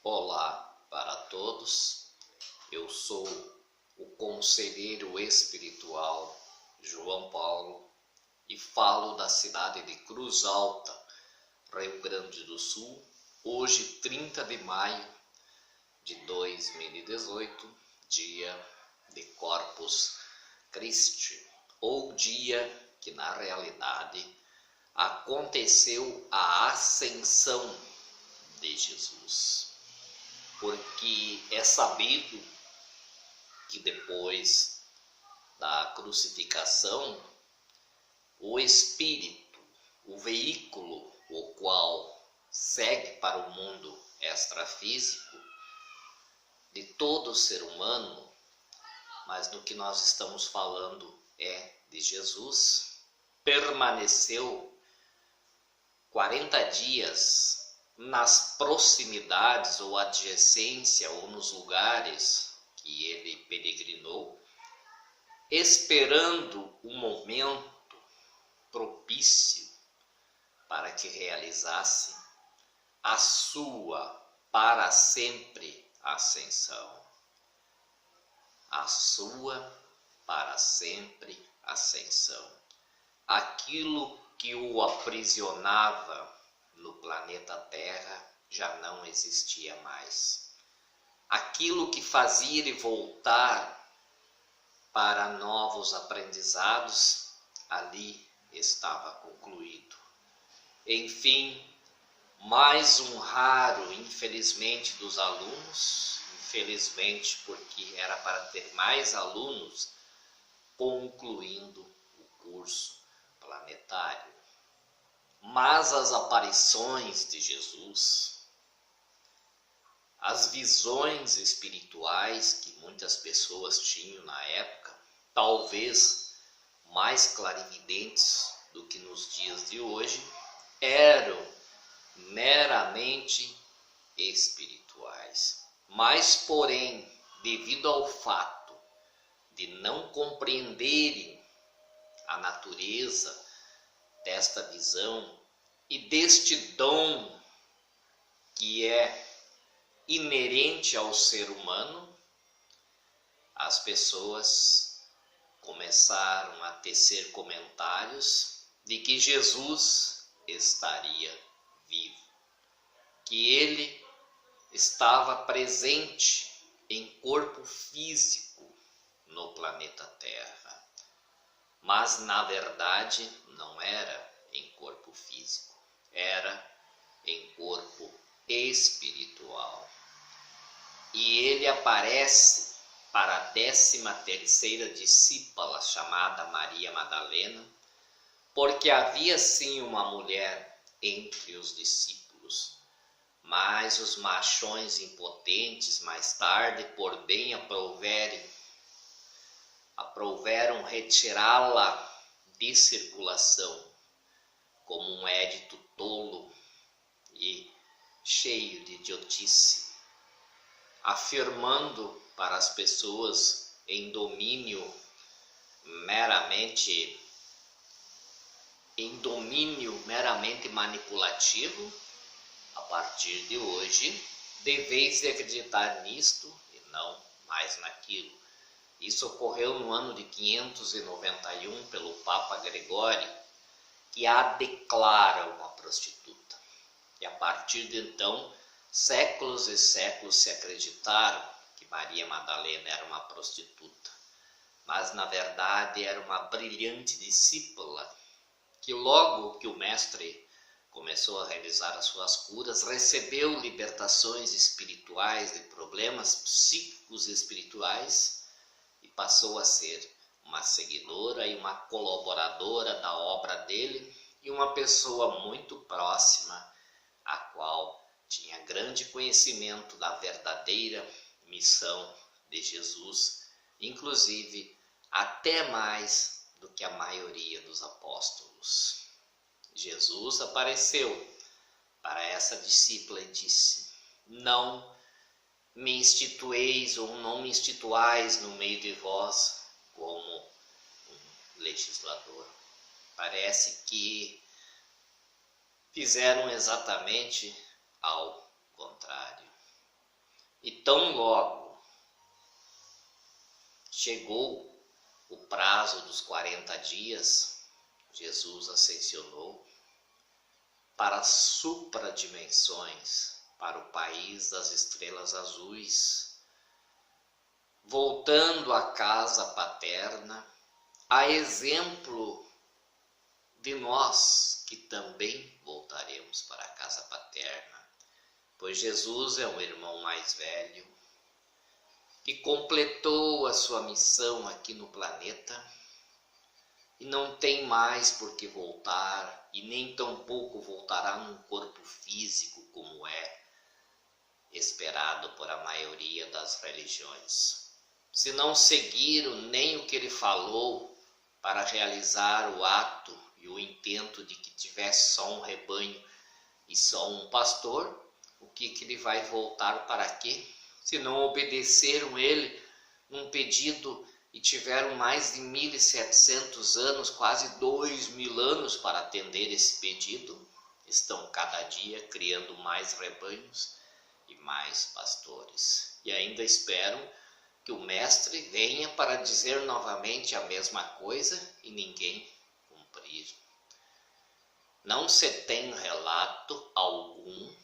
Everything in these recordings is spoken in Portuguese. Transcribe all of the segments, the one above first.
Olá para todos, eu sou o conselheiro espiritual João Paulo e falo da cidade de Cruz Alta, Rio Grande do Sul, hoje 30 de maio de 2018, dia de Corpus Christi, ou dia que na realidade aconteceu a ascensão de Jesus. Porque é sabido que depois da crucificação, o Espírito, o veículo o qual segue para o mundo extrafísico de todo ser humano, mas do que nós estamos falando é de Jesus, permaneceu 40 dias nas proximidades ou adjacência ou nos lugares que ele peregrinou, esperando o momento propício para que realizasse a sua para sempre ascensão. A sua para sempre ascensão. Aquilo que o aprisionava no planeta Terra já não existia mais. Aquilo que fazia ele voltar para novos aprendizados, ali estava concluído. Enfim, mais um raro, infelizmente, dos alunos, infelizmente porque era para ter mais alunos, concluindo o curso planetário. Mas as aparições de Jesus, as visões espirituais que muitas pessoas tinham na época, talvez mais clarividentes do que nos dias de hoje, eram meramente espirituais. Mas, porém, devido ao fato de não compreenderem a natureza desta visão e deste dom que é inerente ao ser humano, as pessoas começaram a tecer comentários de que Jesus estaria vivo, que ele estava presente em corpo físico no planeta Terra. Mas, na verdade, não era em corpo físico, era em corpo espiritual. E ele aparece para a 13ª discípula, chamada Maria Madalena, porque havia sim uma mulher entre os discípulos, mas os machões impotentes, mais tarde, por bem aprouveram retirá-la de circulação, como um édito tolo e cheio de idiotice, afirmando para as pessoas em domínio meramente manipulativo: a partir de hoje deveis de acreditar nisto e não mais naquilo. Isso ocorreu no ano de 591 pelo Papa Gregório, que a declara uma prostituta. E a partir de então, séculos e séculos se acreditaram que Maria Madalena era uma prostituta. Mas, na verdade, era uma brilhante discípula, que logo que o mestre começou a realizar as suas curas, recebeu libertações espirituais de problemas psíquicos e espirituais, e passou a ser uma seguidora e uma colaboradora da obra dele, e uma pessoa muito próxima, a qual tinha grande conhecimento da verdadeira missão de Jesus, inclusive até mais do que a maioria dos apóstolos. Jesus apareceu para essa discípula e disse: não me institueis ou não me instituais no meio de vós como um legislador. Parece que fizeram exatamente ao contrário. tão logo chegou o prazo dos 40 dias, Jesus ascensionou para as supradimensões, para o país das estrelas azuis, voltando à casa paterna, a exemplo de nós que também voltaremos para a casa paterna, pois Jesus é um irmão mais velho que completou a sua missão aqui no planeta e não tem mais por que voltar e nem tampouco voltará num corpo físico como é esperado por a maioria das religiões. Se não seguiram nem o que ele falou para realizar o ato e o intento de que tivesse só um rebanho e só um pastor, o que ele vai voltar para quê? Se não obedeceram ele num pedido e tiveram mais de 1.700 anos, quase 2.000 anos para atender esse pedido, estão cada dia criando mais rebanhos e mais pastores. E ainda esperam que o mestre venha para dizer novamente a mesma coisa e ninguém cumprir. Não se tem relato algum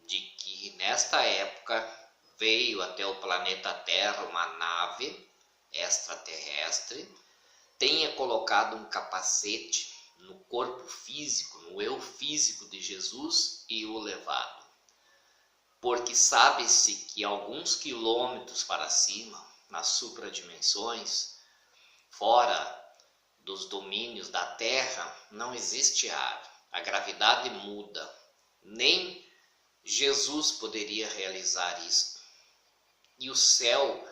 de que nesta época veio até o planeta Terra uma nave extraterrestre, tenha colocado um capacete no corpo físico, no eu físico de Jesus e o levado. Porque sabe-se que alguns quilômetros para cima, nas supradimensões, fora dos domínios da Terra, não existe ar. A gravidade muda. Nem Jesus poderia realizar isso. E o céu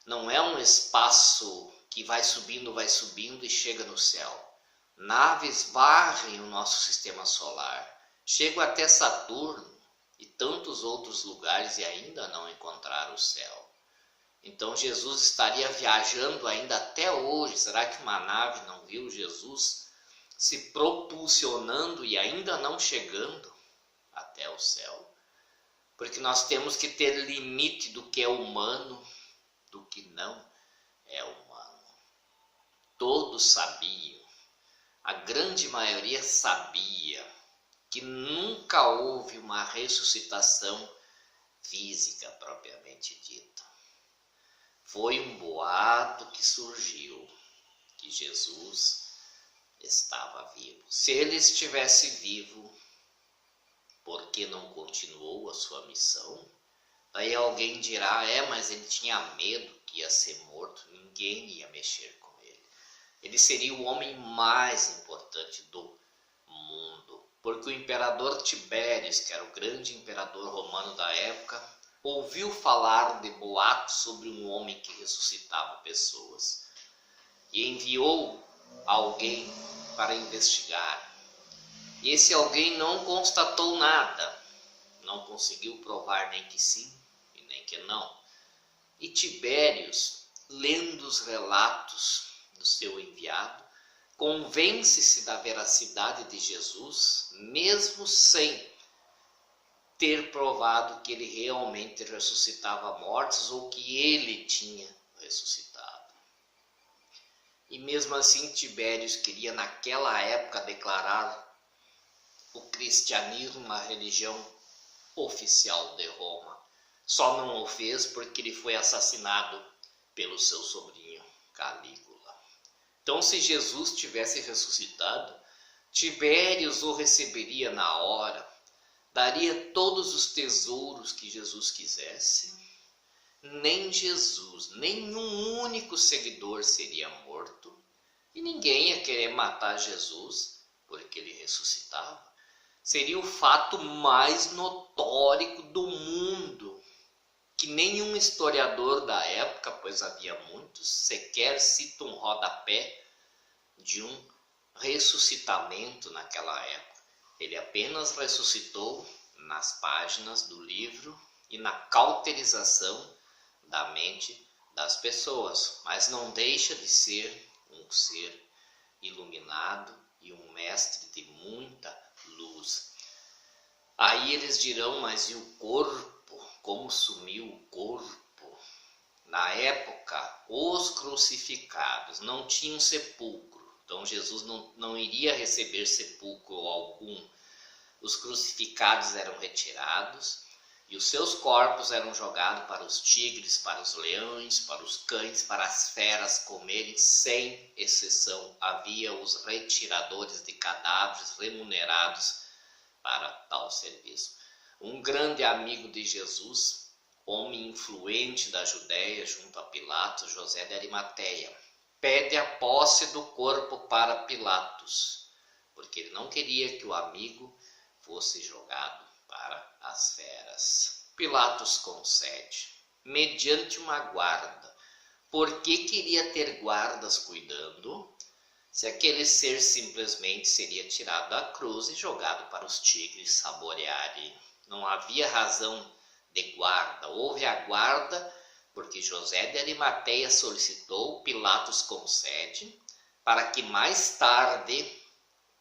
não é um espaço que vai subindo e chega no céu. Naves varrem o nosso sistema solar, chegam até Saturno e tantos outros lugares e ainda não encontraram o céu. Então Jesus estaria viajando ainda até hoje. Será que uma nave não viu Jesus se propulsionando e ainda não chegando até o céu? Porque nós temos que ter limite do que é humano, do que não é humano. Todos sabiam, a grande maioria sabia que nunca houve uma ressuscitação física propriamente dita. Foi um boato que surgiu, que Jesus estava vivo. Se ele estivesse vivo, por que não continuou a sua missão? Daí alguém dirá, mas ele tinha medo que ia ser morto, ninguém ia mexer com ele. Ele seria o homem mais importante do mundo, porque o imperador Tibério, que era o grande imperador romano da época, ouviu falar de boatos sobre um homem que ressuscitava pessoas e enviou alguém para investigar. E esse alguém não constatou nada, não conseguiu provar nem que sim e nem que não. E Tibérios, lendo os relatos do seu enviado, convence-se da veracidade de Jesus, mesmo sem ter provado que ele realmente ressuscitava mortos ou que ele tinha ressuscitado. E mesmo assim Tibérios queria naquela época declarar o cristianismo uma religião oficial de Roma. Só não o fez porque ele foi assassinado pelo seu sobrinho Calígula. Então, se Jesus tivesse ressuscitado, Tibérios o receberia na hora, daria todos os tesouros que Jesus quisesse. Nem Jesus, nenhum único seguidor seria morto e ninguém ia querer matar Jesus porque ele ressuscitava. Seria o fato mais notório do mundo, que nenhum historiador da época, pois havia muitos, sequer cita um rodapé de um ressuscitamento naquela época. Ele apenas ressuscitou nas páginas do livro e na cauterização da mente das pessoas, mas não deixa de ser um ser iluminado e um mestre de muita luz. Aí eles dirão, mas e o corpo? Como sumiu o corpo? na época, os crucificados não tinham sepulcro. Então Jesus não iria receber sepulcro algum. Os crucificados eram retirados e os seus corpos eram jogados para os tigres, para os leões, para os cães, para as feras comerem, sem exceção. Havia os retiradores de cadáveres remunerados para tal serviço. Um grande amigo de Jesus, homem influente da Judéia junto a Pilatos, José de Arimateia, pede a posse do corpo para Pilatos, porque ele não queria que o amigo fosse jogado para as feras. Pilatos concede, mediante uma guarda. Por que queria ter guardas cuidando, se aquele ser simplesmente seria tirado da cruz e jogado para os tigres saborearem? Não havia razão de guarda. Houve a guarda porque José de Arimateia solicitou, Pilatos concede, para que mais tarde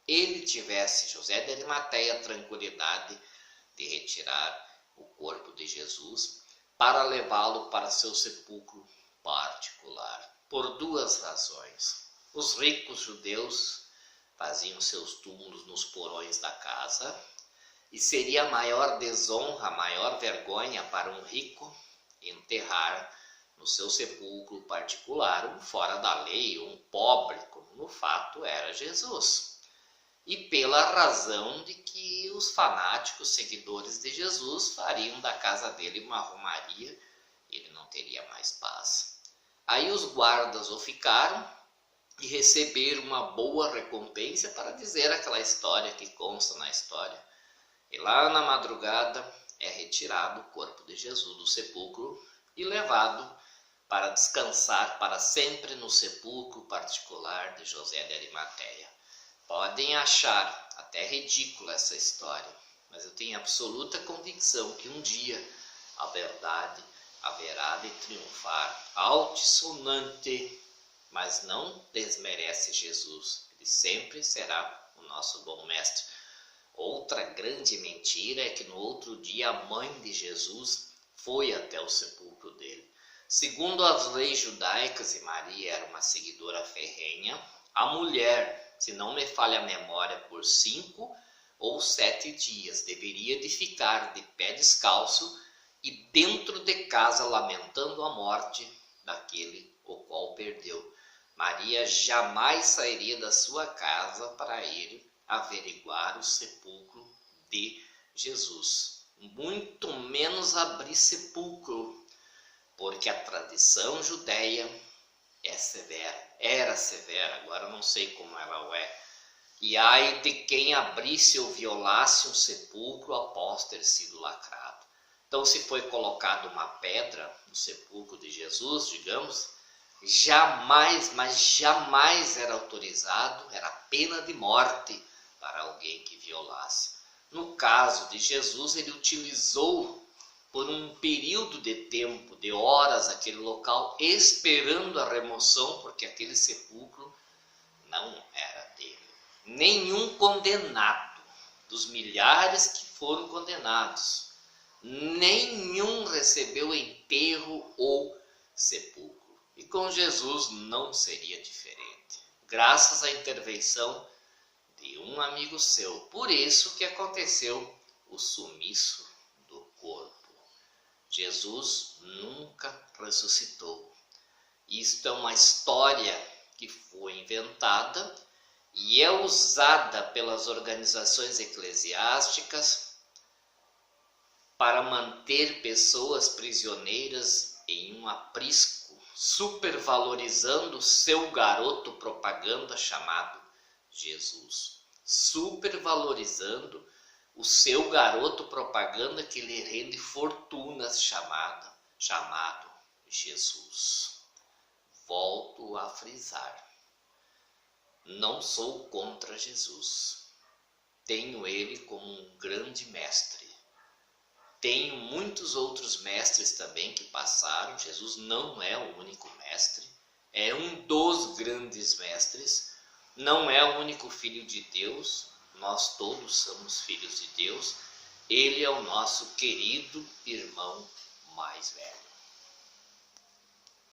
ele tivesse, José de Arimateia, a tranquilidade de retirar o corpo de Jesus para levá-lo para seu sepulcro particular. Por duas razões. Os ricos judeus faziam seus túmulos nos porões da casa, e seria a maior desonra, a maior vergonha para um rico enterrar no seu sepulcro particular um fora da lei, um pobre, como no fato era Jesus. E pela razão de que os fanáticos seguidores de Jesus fariam da casa dele uma romaria, ele não teria mais paz. Aí os guardas o ficaram e receberam uma boa recompensa para dizer aquela história que consta na história. E lá na madrugada é retirado o corpo de Jesus do sepulcro e levado para descansar para sempre no sepulcro particular de José de Arimateia. Podem achar até ridícula essa história, mas eu tenho absoluta convicção que um dia a verdade haverá de triunfar. Altissonante, mas não desmerece Jesus. Ele sempre será o nosso bom mestre. Outra grande mentira é que no outro dia a mãe de Jesus foi até o sepulcro dele. Segundo as leis judaicas, e Maria era uma seguidora ferrenha, a mulher, se não me falha a memória, por 5 ou 7 dias deveria de ficar de pé descalço e dentro de casa lamentando a morte daquele o qual perdeu. Maria jamais sairia da sua casa para ir averiguar o sepulcro de Jesus, muito menos abrir sepulcro, porque a tradição judeia é severa, era severa, agora não sei como ela é. E ai de quem abrisse ou violasse um sepulcro após ter sido lacrado. Então, se foi colocada uma pedra no sepulcro de Jesus, digamos, jamais, mas jamais era autorizado, era pena de morte para alguém que violasse. No caso de Jesus, ele utilizou por um período de tempo, de horas, aquele local, esperando a remoção, porque aquele sepulcro não era dele. Nenhum condenado, dos milhares que foram condenados, nenhum recebeu enterro ou sepulcro. E com Jesus não seria diferente, graças à intervenção de um amigo seu. Por isso que aconteceu o sumiço do corpo. Jesus nunca ressuscitou. Isto é uma história que foi inventada e é usada pelas organizações eclesiásticas para manter pessoas prisioneiras em um aprisco, supervalorizando seu garoto propaganda chamado Jesus, supervalorizando o seu garoto propaganda que lhe rende fortunas chamado Jesus. Volto a frisar, não sou contra Jesus, tenho ele como um grande mestre, tenho muitos outros mestres também que passaram. Jesus não é o único mestre, é um dos grandes mestres. Não é o único filho de Deus, nós todos somos filhos de Deus. Ele é o nosso querido irmão mais velho.